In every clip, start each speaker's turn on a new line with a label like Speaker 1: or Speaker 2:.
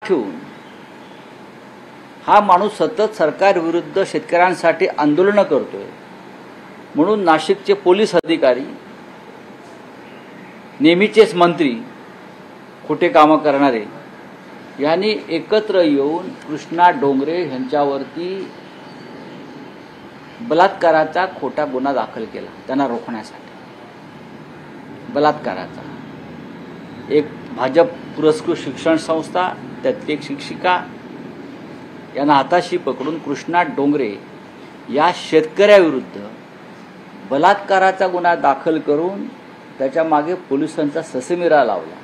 Speaker 1: ठेवून हा माणूस सतत सरकार विरुद्ध शेतकऱ्यांसाठी आंदोलन करतोय म्हणून नाशिकचे पोलीस अधिकारी, नेहमीचेच मंत्री, खोटे कामं करणारे यांनी एकत्र येऊन कृष्णा डोंगरे यांच्यावरती बलात्काराचा खोटा गुन्हा दाखल केला त्यांना रोखण्यासाठी। बलात्काराचा एक भाजप पुरस्कृत शिक्षण संस्था त्यातली एक शिक्षिका यांना हाताशी पकडून कृष्णा डोंगरे या शेतकऱ्याविरुद्ध बलात्काराचा गुन्हा दाखल करून त्याच्या मागे पोलिसांचा ससेमिरा लावला,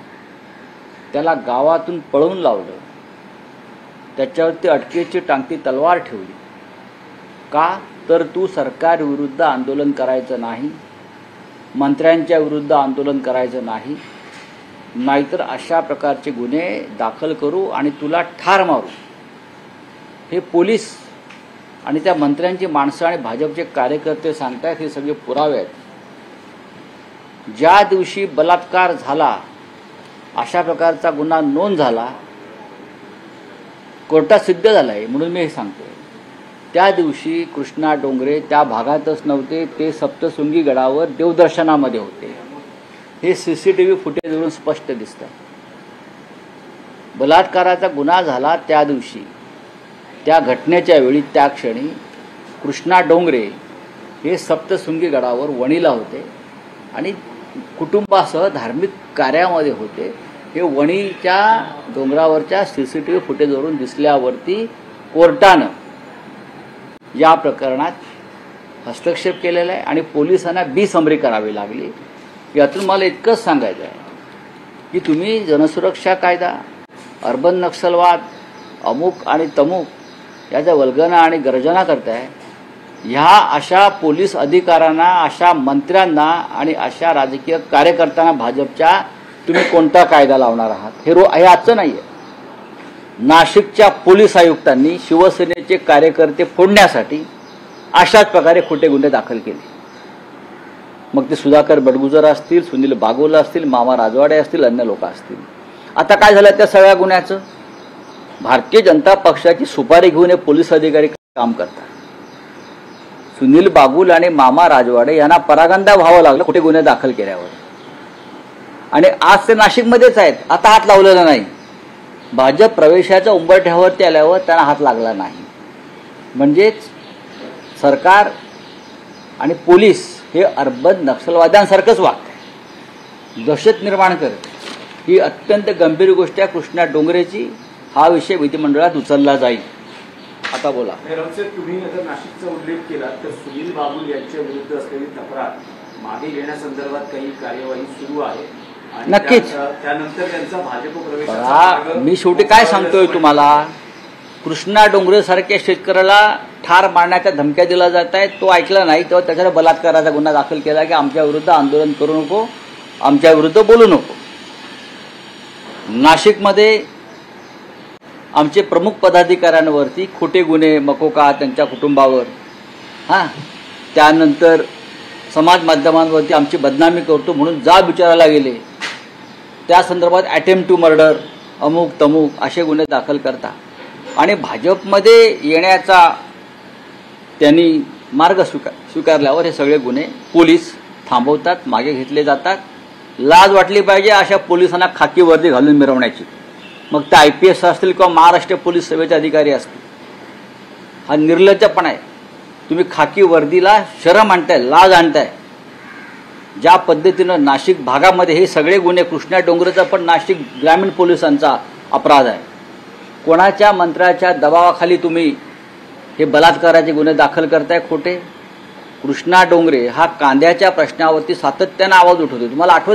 Speaker 1: त्याला गावातून पळवून लावलं, त्याच्यावरती अटकेची टांगती तलवार ठेवली। का तर तू सरकार विरुद्ध आंदोलन करायचं नाही, मंत्र्यांच्या विरुद्ध आंदोलन करायचं नाही, नाहीतर अशा प्रकारचे गुन्हे दाखल करू आणि तुला ठार मारू। हे पोलीस आणि त्या मंत्र्यांची माणसं आणि भाजपचे कार्यकर्ते सांगतात, हे सगळे पुरावे आहेत। ज्या दिवशी बलात्कार झाला, अशा प्रकारचा गुन्हा नोंद झाला, कोर्टात सिद्ध झाला आहे म्हणून मी हे सांगतोय, त्या दिवशी कृष्णा डोंगरे त्या भागातच नव्हते, ते सप्तशृंगी गडावर देवदर्शनामध्ये होते। हे CCTV फुटेजवरून स्पष्ट दिसतं। बलात्काराचा गुन्हा झाला त्या दिवशी, त्या घटनेच्या वेळी, त्या क्षणी कृष्णा डोंगरे हे सप्तशृंगी गडावर वणीला होते आणि कुटुंबासह धार्मिक कार्यामध्ये होते। हे वणीच्या डोंगरावरच्या CCTV फुटेजवरून दिसल्यावरती कोर्टानं या प्रकरणात हस्तक्षेप केलेला आहे आणि पोलिसांना बेसमरी करावी लागली। यातून मला इतकंच सांगायचं आहे की तुम्ही जनसुरक्षा कायदा, अर्बन नक्षलवाद, अमुक आणि तमुक याच्या वल्गना आणि गर्जना करताय। ह्या अशा पोलीस अधिकाऱ्यांना, अशा मंत्र्यांना आणि अशा राजकीय कार्यकर्त्यांना भाजपच्या तुम्ही कोणता कायदा लावणार आहात? हे आजचं नाही आहे। नाशिकच्या पोलीस आयुक्तांनी शिवसेनेचे कार्यकर्ते फोडण्यासाठी अशाच प्रकारे खोटे गुन्हे दाखल केले। मग ते सुधाकर बडगुजर असतील, सुनील बागोल असतील, मामा राजवाडे असतील, अन्य लोक असतील। आता काय झालं त्या सगळ्या गुन्ह्याचं? भारतीय जनता पक्षाची सुपारी घेऊन हे पोलीस अधिकारी काम करतात। सुनील बागुल आणि मामा राजवाडे यांना परागंदा व्हावं लागलं खोटे गुन्हे दाखल केल्यावर, आणि आज ते नाशिकमध्येच आहेत। आता हात लावलेला नाही, भाजप प्रवेशाच्या उंबरठ्यावरती आल्यावर त्यांना हात लागला नाही। म्हणजेच सरकार आणि पोलीस हे अर्बन नक्षलवाद्यांसारखंच वागते, दहशत निर्माण करते। ही अत्यंत गंभीर गोष्ट आहे कृष्णा डोंगरेची। हा विषय विधिमंडळात उचलला जाईल। आता बोला।
Speaker 2: तुम्ही जर नाशिकचा उल्लेख केला तर सुनील बागुल यांच्या विरुद्ध असलेली तक्रार मागे घेण्यासंदर्भात काही कार्यवाही सुरू आहे।
Speaker 1: नक्कीच
Speaker 2: त्यानंतर त्यांचा भाजप प्रवेश।
Speaker 1: मी शेवटी काय सांगतोय तुम्हाला, कृष्णा डोंगरे सारख्या शेतकऱ्याला ठार मारण्याच्या धमक्या दिल्या जात आहेत, तो ऐकला नाही तेव्हा त्याच्यावर बलात्काराचा गुन्हा दाखल केला की आमच्या विरुद्ध आंदोलन करू नको, आमच्या विरुद्ध बोलू नको। नाशिकमध्ये आमचे प्रमुख पदाधिकाऱ्यांवरती खोटे गुन्हे, मकोका त्यांच्या कुटुंबावर, त्यानंतर समाज माध्यमांवरती आमची बदनामी करतो म्हणून जाब विचारायला गेले, त्या संदर्भात अटेम्प्ट टू मर्डर, अमुक तमुक असे गुन्हे दाखल करता। आणि भाजपमध्ये येण्याचा त्यांनी मार्ग स्वीकारल्यावर हे सगळे गुन्हे पोलीस थांबवतात, मागे घेतले जातात। लाज वाटली पाहिजे अशा पोलिसांना खाकी वर्दी घालून मिरवण्याची, मग ते IPS असतील किंवा महाराष्ट्र पोलीस सेवेचे अधिकारी असतील। हा निर्लज्जपणा आहे। तुम्ही खाकी वर्दीला शरम आणताय, लाज आणताय। ज्या पद्धतीनं नाशिक भागामध्ये हे सगळे गुन्हे, कृष्णा डोंगरेचा पण नाशिक ग्रामीण पोलिसांचा अपराध आहे। कोणाच्या मंत्र्याच्या दबावाखाली तुम्ही हे बलात्काराचे गुन्हे दाखल करताय खोटे? कृष्णा डोंगरे हा कांद्याच्या प्रश्नावरती सातत्यानं आवाज उठवतो। तुम्हाला आठवत